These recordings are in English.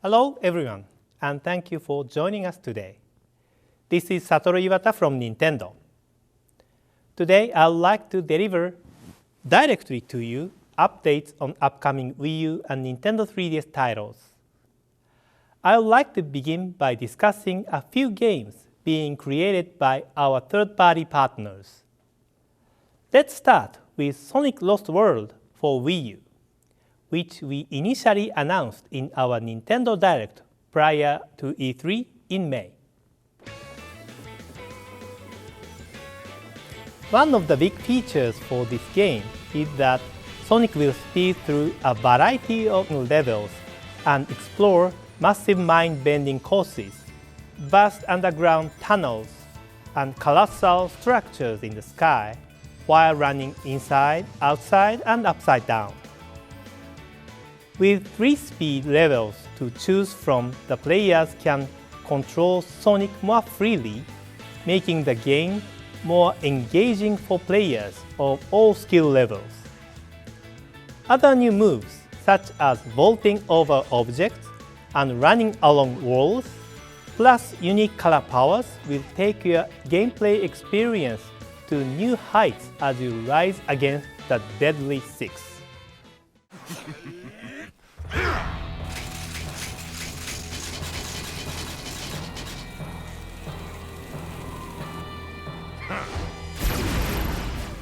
Hello everyone, and thank you for joining us today. This is Satoru Iwata from Nintendo. Today I would like to deliver directly to you updates on upcoming Wii U and Nintendo 3DS titles. I would like to begin by discussing a few games being created by our third-party partners. Let's start with Sonic Lost World for Wii U, which we initially announced in our Nintendo Direct prior to E3 in May. One of the big features for this game is that Sonic will speed through a variety of levels and explore massive mind-bending courses, vast underground tunnels, and colossal structures in the sky while running inside, outside, and upside down. With 3 speed levels to choose from, the players can control Sonic more freely, making the game more engaging for players of all skill levels. Other new moves, such as vaulting over objects and running along walls, plus unique color powers, will take your gameplay experience to new heights as you rise against the Deadly Six.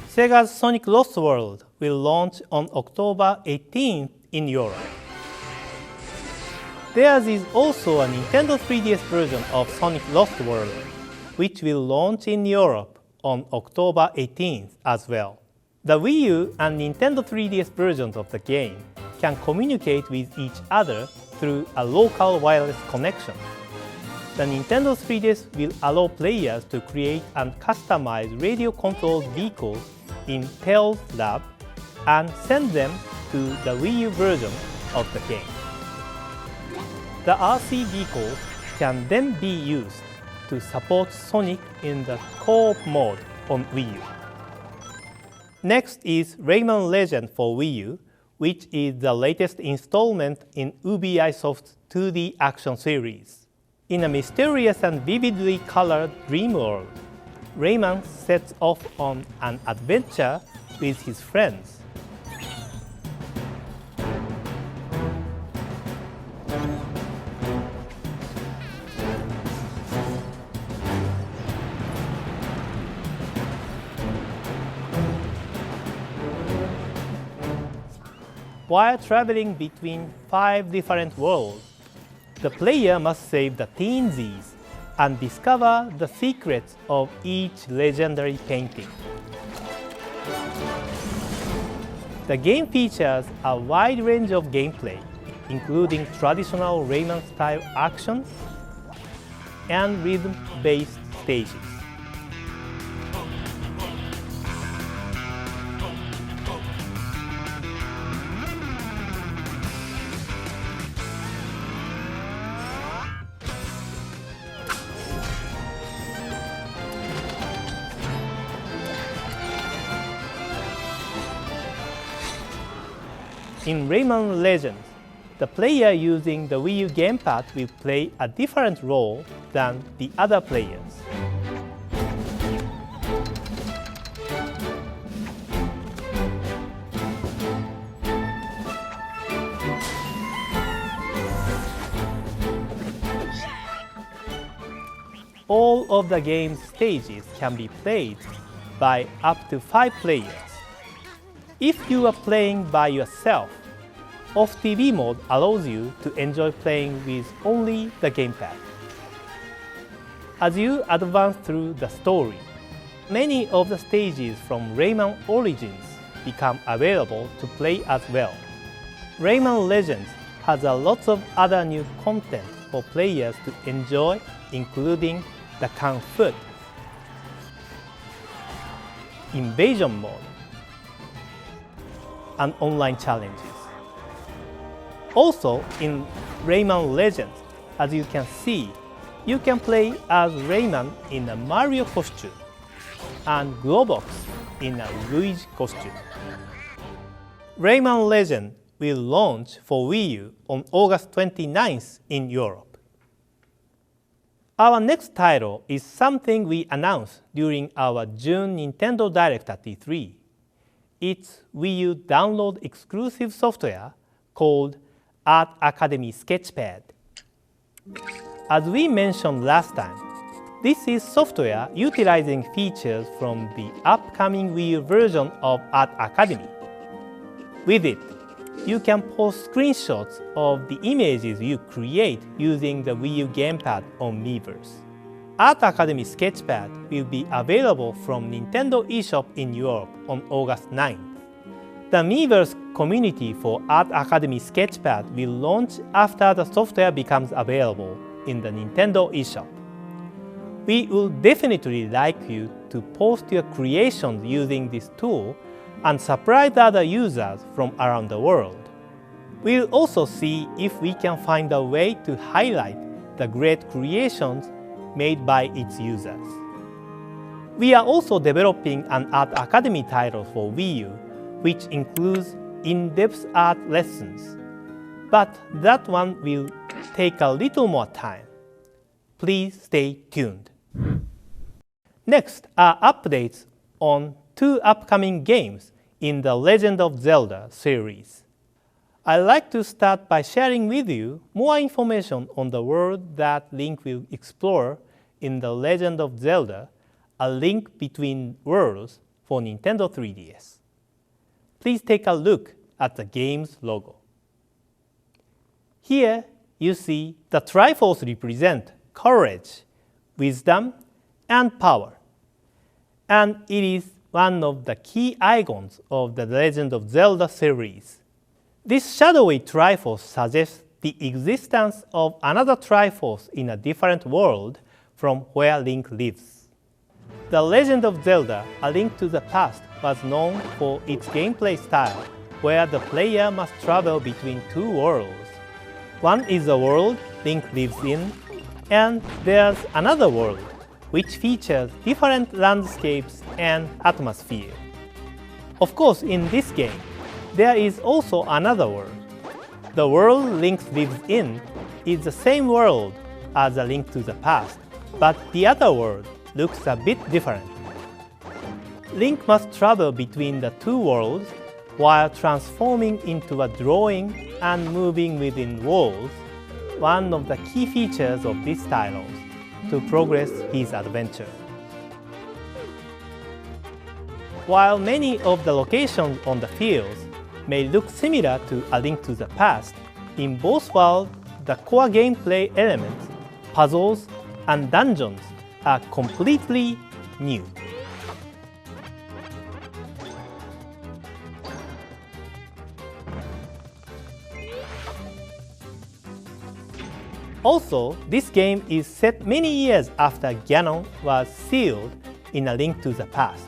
Sega's Sonic Lost World will launch on October 18th in Europe. There is also a Nintendo 3DS version of Sonic Lost World, which will launch in Europe on October 18th as well. The Wii U and Nintendo 3DS versions of the game can communicate with each other through a local wireless connection. The Nintendo 3DS will allow players to create and customize radio-controlled vehicles in Tails Lab and send them to the Wii U version of the game. The RC vehicles can then be used to support Sonic in the co-op mode on Wii U. Next is Rayman Legend for Wii U, which is the latest installment in Ubi Soft's 2D action series. In a mysterious and vividly colored dream world, Rayman sets off on an adventure with his friends. While traveling between 5 different worlds, the player must save the Teensies and discover the secrets of each legendary painting. The game features a wide range of gameplay, including traditional Rayman-style action and rhythm-based stages. In Rayman Legends, the player using the Wii U gamepad will play a different role than the other players. All of the game's stages can be played by up to 5 players. If you are playing by yourself, Off-TV mode allows you to enjoy playing with only the gamepad. As you advance through the story, many of the stages from Rayman Origins become available to play as well. Rayman Legends has a lot of other new content for players to enjoy, including the Kung Fu, Invasion mode, and online challenges. Also, in Rayman Legends, as you can see, you can play as Rayman in a Mario costume and Globox in a Luigi costume. Rayman Legend will launch for Wii U on August 29th in Europe. Our next title is something we announced during our June Nintendo Direct at E3. It's Wii U download exclusive software called Art Academy Sketchpad. As we mentioned last time, this is software utilizing features from the upcoming Wii U version of Art Academy. With it, you can post screenshots of the images you create using the Wii U gamepad on Miiverse. Art Academy Sketchpad will be available from Nintendo eShop in Europe on August 9th. The Miiverse community for Art Academy Sketchpad will launch after the software becomes available in the Nintendo eShop. We would definitely like you to post your creations using this tool and surprise other users from around the world. We'll also see if we can find a way to highlight the great creations made by its users. We are also developing an Art Academy title for Wii U, which includes in-depth art lessons. But that one will take a little more time. Please stay tuned. Next are updates on 2 upcoming games in the Legend of Zelda series. I'd like to start by sharing with you more information on the world that Link will explore in The Legend of Zelda: A Link Between Worlds for Nintendo 3DS. Please take a look at the game's logo. Here you see the Triforce represent courage, wisdom, and power. And it is one of the key icons of the Legend of Zelda series. This shadowy Triforce suggests the existence of another Triforce in a different world from where Link lives. The Legend of Zelda: A Link to the Past was known for its gameplay style, where the player must travel between 2 worlds. One is the world Link lives in, and there's another world, which features different landscapes and atmosphere. Of course, in this game, there is also another world. The world Link lives in is the same world as A Link to the Past, but the other world looks a bit different. Link must travel between the 2 worlds while transforming into a drawing and moving within walls, one of the key features of this title, to progress his adventure. While many of the locations on the fields may look similar to A Link to the Past, in both worlds the core gameplay elements, puzzles, and dungeons are completely new. Also, this game is set many years after Ganon was sealed in A Link to the Past.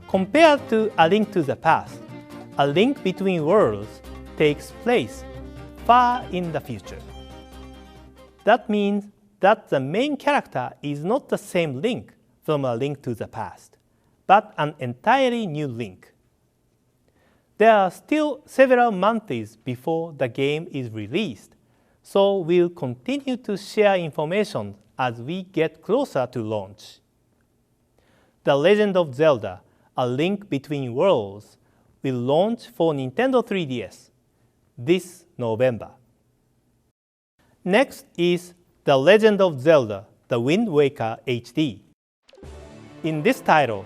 Compared to A Link to the Past, A Link Between Worlds takes place far in the future. That means that the main character is not the same Link from A Link to the Past, but an entirely new Link. There are still several months before the game is released, so we'll continue to share information as we get closer to launch. The Legend of Zelda: A Link Between Worlds will launch for Nintendo 3DS this November. Next is The Legend of Zelda: The Wind Waker HD. In this title,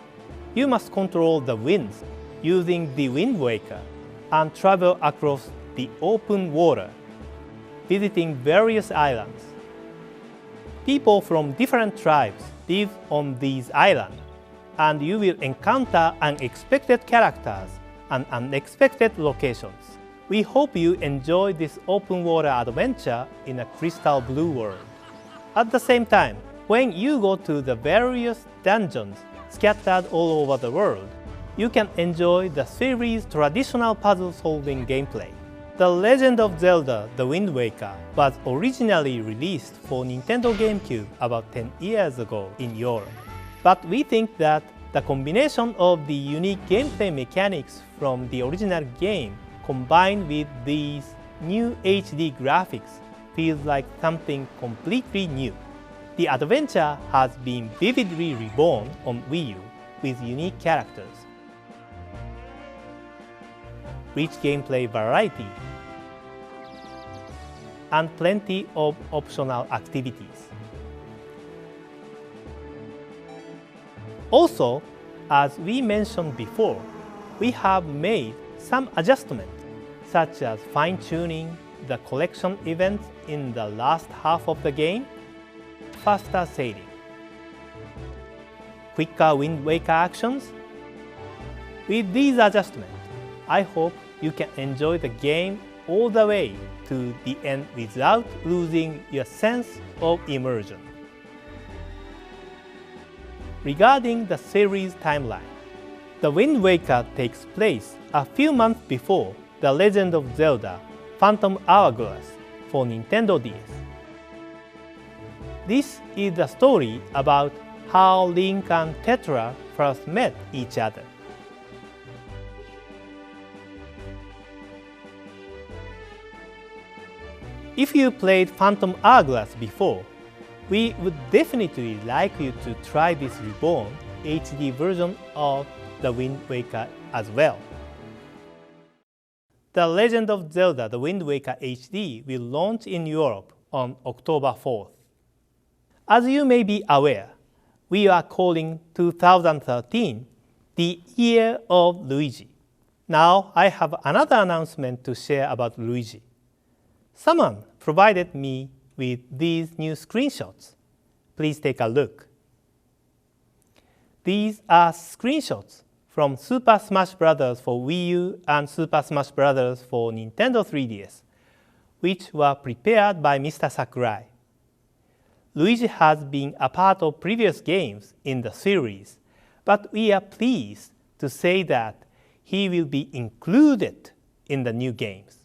you must control the winds using the Wind Waker and travel across the open water, visiting various islands. People from different tribes live on these islands, and you will encounter unexpected characters and unexpected locations. We hope you enjoy this open water adventure in a crystal blue world. At the same time, when you go to the various dungeons scattered all over the world, you can enjoy the series' traditional puzzle-solving gameplay. The Legend of Zelda: The Wind Waker was originally released for Nintendo GameCube about 10 years ago in Europe. But we think that the combination of the unique gameplay mechanics from the original game combined with these new HD graphics feels like something completely new. The adventure has been vividly reborn on Wii U with unique characters, rich gameplay variety, and plenty of optional activities. Also, as we mentioned before, we have made some adjustments, such as fine-tuning the collection events in the last half of the game, faster sailing, quicker Wind Waker actions. With these adjustments, I hope you can enjoy the game all the way to the end without losing your sense of immersion. Regarding the series timeline, The Wind Waker takes place a few months before The Legend of Zelda Phantom Hourglass for Nintendo DS. This is the story about how Link and Tetra first met each other. If you played Phantom Hourglass before, we would definitely like you to try this reborn HD version of The Wind Waker as well. The Legend of Zelda The Wind Waker HD will launch in Europe on October 4th. As you may be aware, we are calling 2013 the Year of Luigi. Now I have another announcement to share about Luigi. Someone provided me with these new screenshots. Please take a look. These are screenshots from Super Smash Bros. For Wii U and Super Smash Bros. For Nintendo 3DS, which were prepared by Mr. Sakurai. Luigi has been a part of previous games in the series, but we are pleased to say that he will be included in the new games.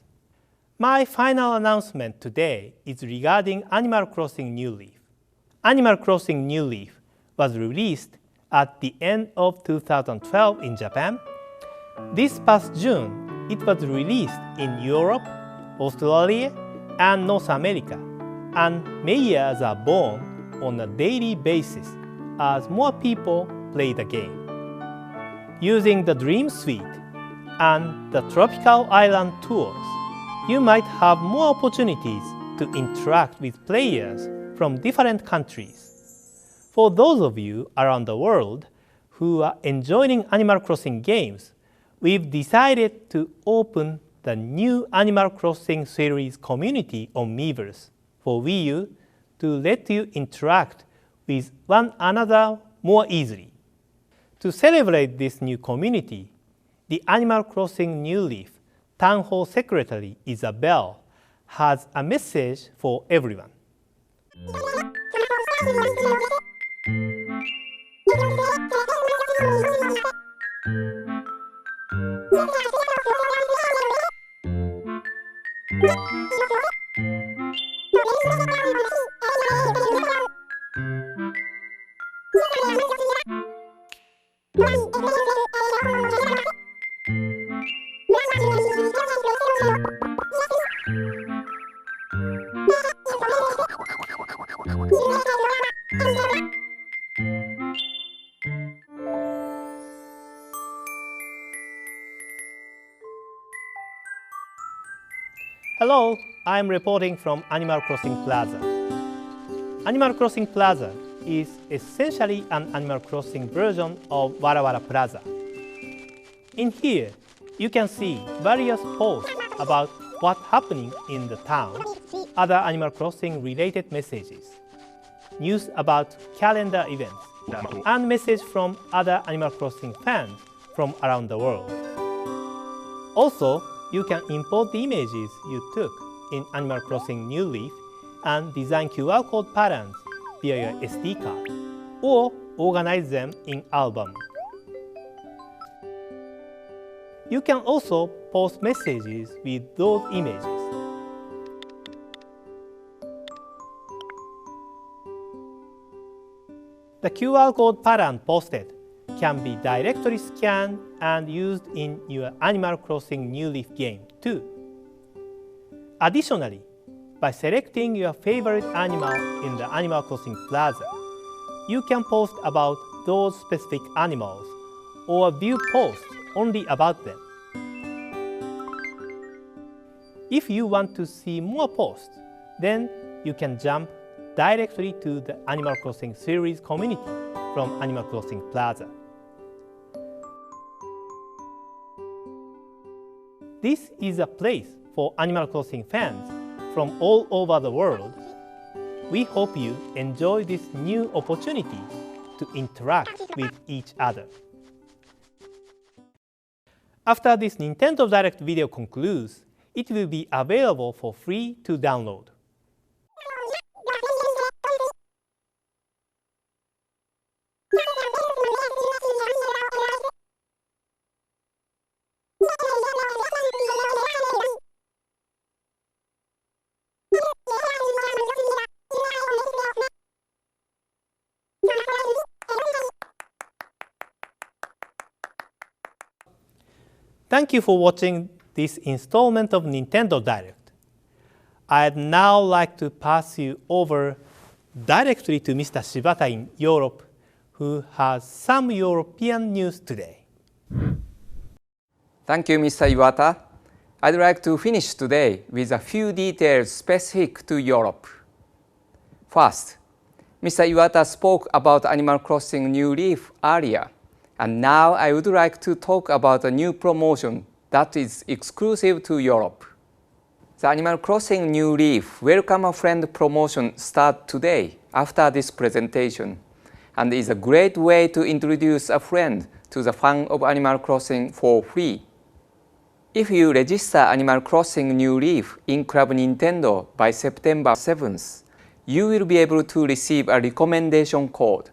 My final announcement today is regarding Animal Crossing New Leaf. Animal Crossing New Leaf was released at the end of 2012 in Japan. This past June, it was released in Europe, Australia, and North America, and mayors are born on a daily basis as more people play the game. Using the Dream Suite and the Tropical Island tours, you might have more opportunities to interact with players from different countries. For those of you around the world who are enjoying Animal Crossing games, we've decided to open the new Animal Crossing series community on Miiverse for Wii U to let you interact with one another more easily. To celebrate this new community, the Animal Crossing New Leaf Town Hall Secretary Isabelle has a message for everyone. Hello, I'm reporting from Animal Crossing Plaza. Animal Crossing Plaza is essentially an Animal Crossing version of Wara Wara Plaza. In here, you can see various posts about what's happening in the town, other Animal Crossing related messages, news about calendar events, and messages from other Animal Crossing fans from around the world. Also, you can import the images you took in Animal Crossing New Leaf and design QR code patterns via your SD card, or organize them in album. You can also post messages with those images. The QR code pattern posted can be directly scanned and used in your Animal Crossing New Leaf game too. Additionally, by selecting your favorite animal in the Animal Crossing Plaza, you can post about those specific animals or view posts only about them. If you want to see more posts, then you can jump directly to the Animal Crossing series community from Animal Crossing Plaza. This is a place for Animal Crossing fans from all over the world. We hope you enjoy this new opportunity to interact with each other. After this Nintendo Direct video concludes, it will be available for free to download. Thank you for watching this installment of Nintendo Direct. I'd now like to pass you over directly to Mr. Shibata in Europe, who has some European news today. Thank you, Mr. Iwata. I'd like to finish today with a few details specific to Europe. First, Mr. Iwata spoke about Animal Crossing New Leaf earlier, and now I would like to talk about a new promotion that is exclusive to Europe. The Animal Crossing New Leaf Welcome a Friend promotion starts today after this presentation, and is a great way to introduce a friend to the fan of Animal Crossing for free. If you register Animal Crossing New Leaf in Club Nintendo by September 7th, you will be able to receive a recommendation code.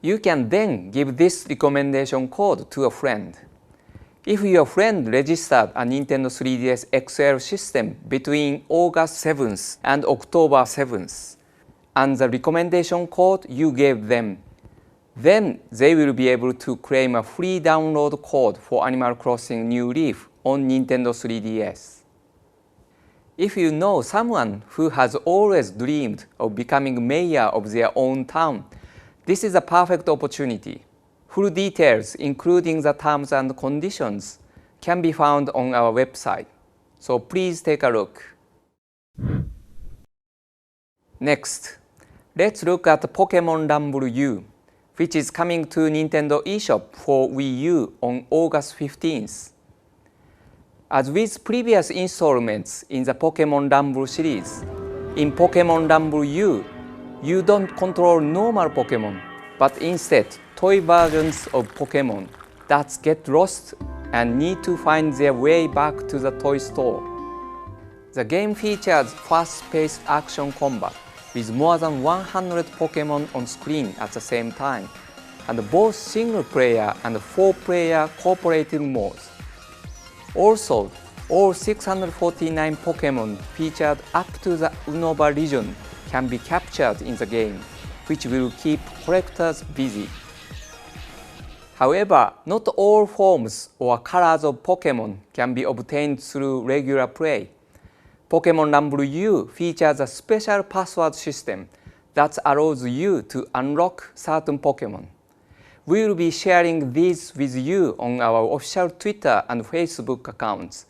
You can then give this recommendation code to a friend. If your friend registered a Nintendo 3DS XL system between August 7th and October 7th, and the recommendation code you gave them, then they will be able to claim a free download code for Animal Crossing New Leaf on Nintendo 3DS. If you know someone who has always dreamed of becoming mayor of their own town, this is a perfect opportunity. Full details, including the terms and conditions, can be found on our website, so please take a look. Next, let's look at Pokémon Rumble U, which is coming to Nintendo eShop for Wii U on August 15th. As with previous installments in the Pokémon Rumble series, in Pokémon Rumble U, you don't control normal Pokémon, but instead toy versions of Pokémon that get lost and need to find their way back to the toy store. The game features fast-paced action combat with more than 100 Pokémon on screen at the same time, and both single-player and 4-player cooperative modes. Also, all 649 Pokémon featured up to the Unova region can be captured in the game, which will keep collectors busy. However, not all forms or colors of Pokémon can be obtained through regular play. Pokémon Rumble U features a special password system that allows you to unlock certain Pokémon. We will be sharing these with you on our official Twitter and Facebook accounts,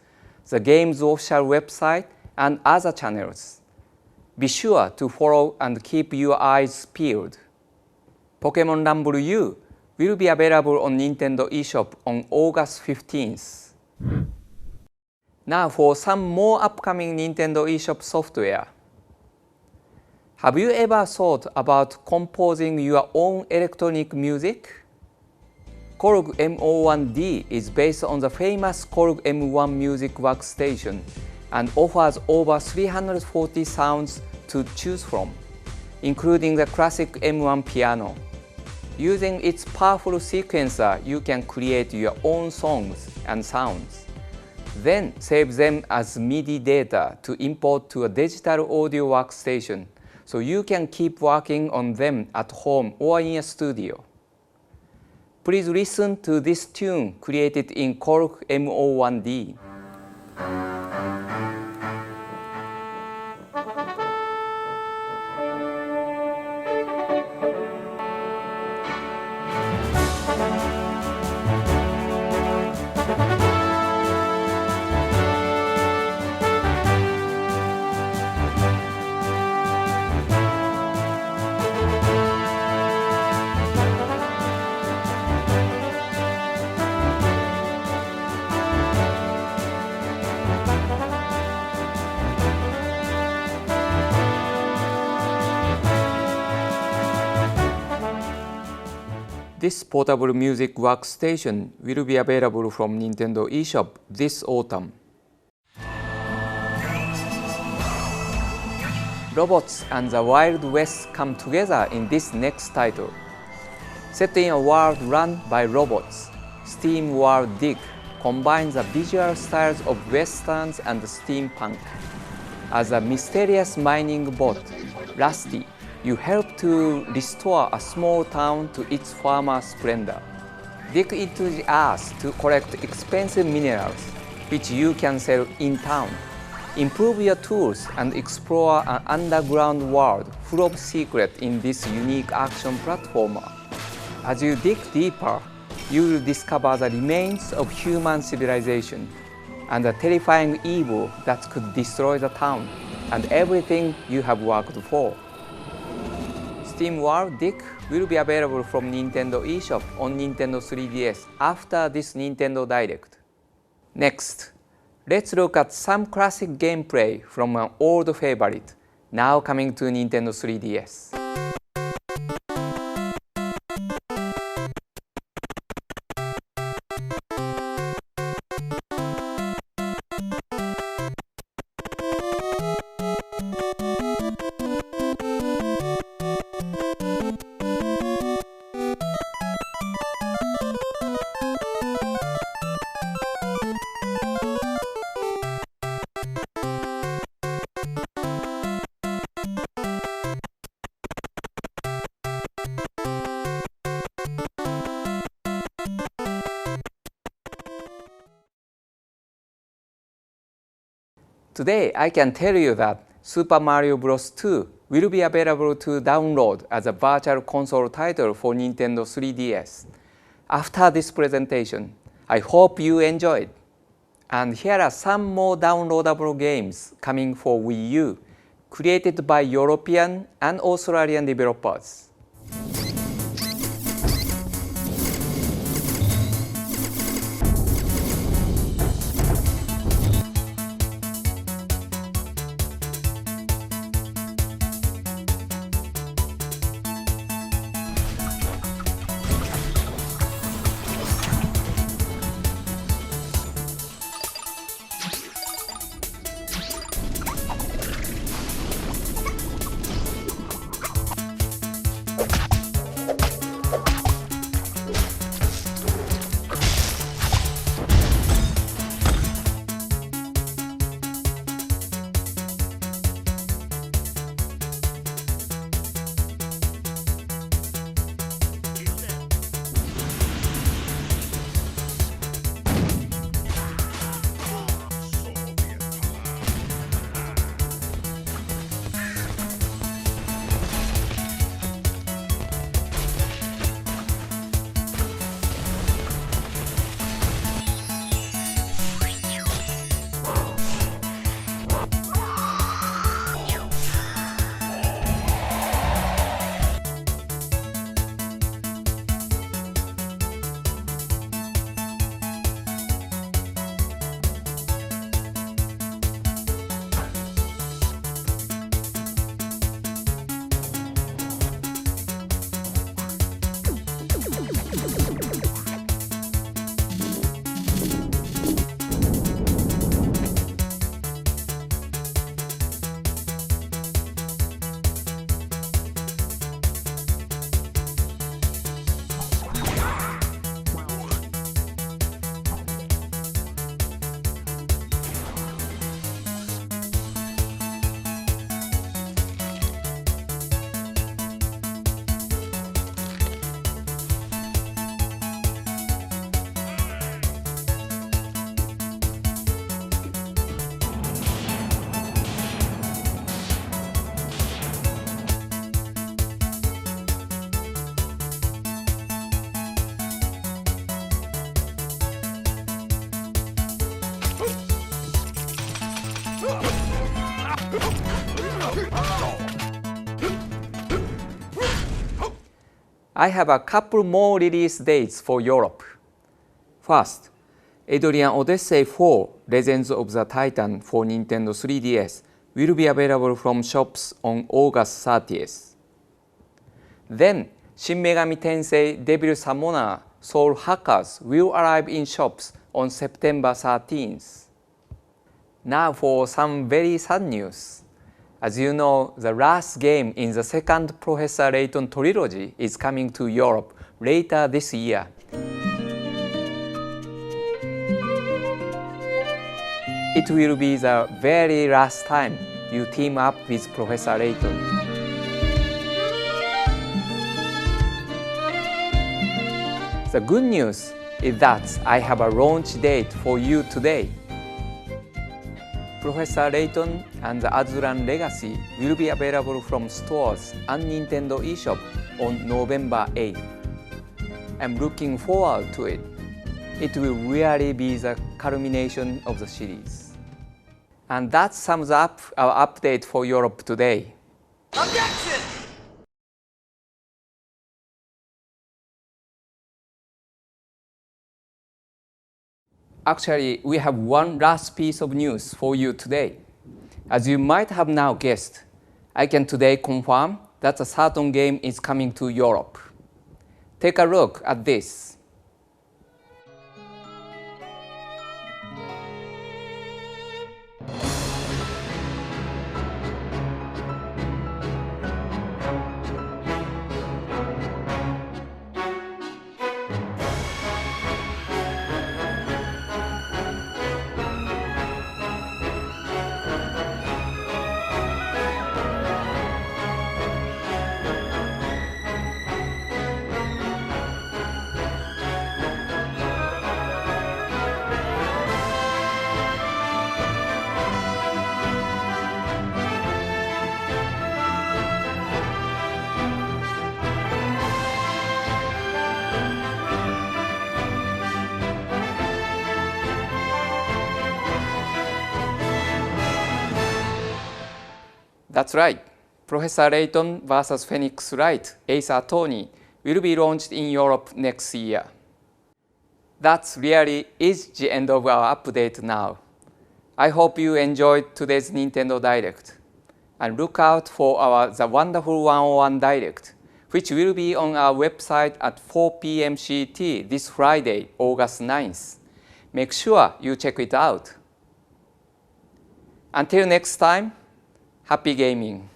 the game's official website, and other channels. Be sure to follow and keep your eyes peeled. Pokémon Rumble U will be available on Nintendo eShop on August 15th. Now for some more upcoming Nintendo eShop software. Have you ever thought about composing your own electronic music? Korg M01D is based on the famous Korg M1 music workstation and offers over 340 sounds to choose from, including the classic M1 piano. Using its powerful sequencer, you can create your own songs and sounds. Then save them as MIDI data to import to a digital audio workstation, so you can keep working on them at home or in a studio. Please listen to this tune created in Cork MO1D. This portable music workstation will be available from Nintendo eShop this autumn. Robots and the Wild West come together in this next title. Set in a world run by robots, Steam World Dig combines the visual styles of westerns and steampunk. As a mysterious mining bot, Rusty, you help to restore a small town to its former splendor. Dig into the earth to collect expensive minerals, which you can sell in town. Improve your tools and explore an underground world full of secrets in this unique action platformer. As you dig deeper, you will discover the remains of human civilization and the terrifying evil that could destroy the town and everything you have worked for. Steam World Dig will be available from Nintendo eShop on Nintendo 3DS after this Nintendo Direct. Next, let's look at some classic gameplay from an old favorite, now coming to Nintendo 3DS. Today, I can tell you that Super Mario Bros. 2 will be available to download as a virtual console title for Nintendo 3DS. After this presentation, I hope you enjoyed. And here are some more downloadable games coming for Wii U, created by European and Australian developers. I have a couple more release dates for Europe. First, Adrian Odyssey 4 Legends of the Titan for Nintendo 3DS will be available from shops on August 30th. Then, Shin Megami Tensei Devil Summoner Soul Hackers will arrive in shops on September 13th. Now for some very sad news. As you know, the last game in the second Professor Layton trilogy is coming to Europe later this year. It will be the very last time you team up with Professor Layton. The good news is that I have a launch date for you today. Professor Layton and the Azuran Legacy will be available from stores and Nintendo eShop on November 8th. I'm looking forward to it. It will really be the culmination of the series. And that sums up our update for Europe today. Objection! Actually, we have one last piece of news for you today. As you might have now guessed, I can today confirm that a certain game is coming to Europe. Take a look at this. That's right. Professor Layton vs. Phoenix Wright Ace Attorney will be launched in Europe next year. That really is the end of our update now. I hope you enjoyed today's Nintendo Direct. And look out for our The Wonderful 101 Direct, which will be on our website at 4 p.m. CT this Friday, August 9th. Make sure you check it out. Until next time, happy gaming.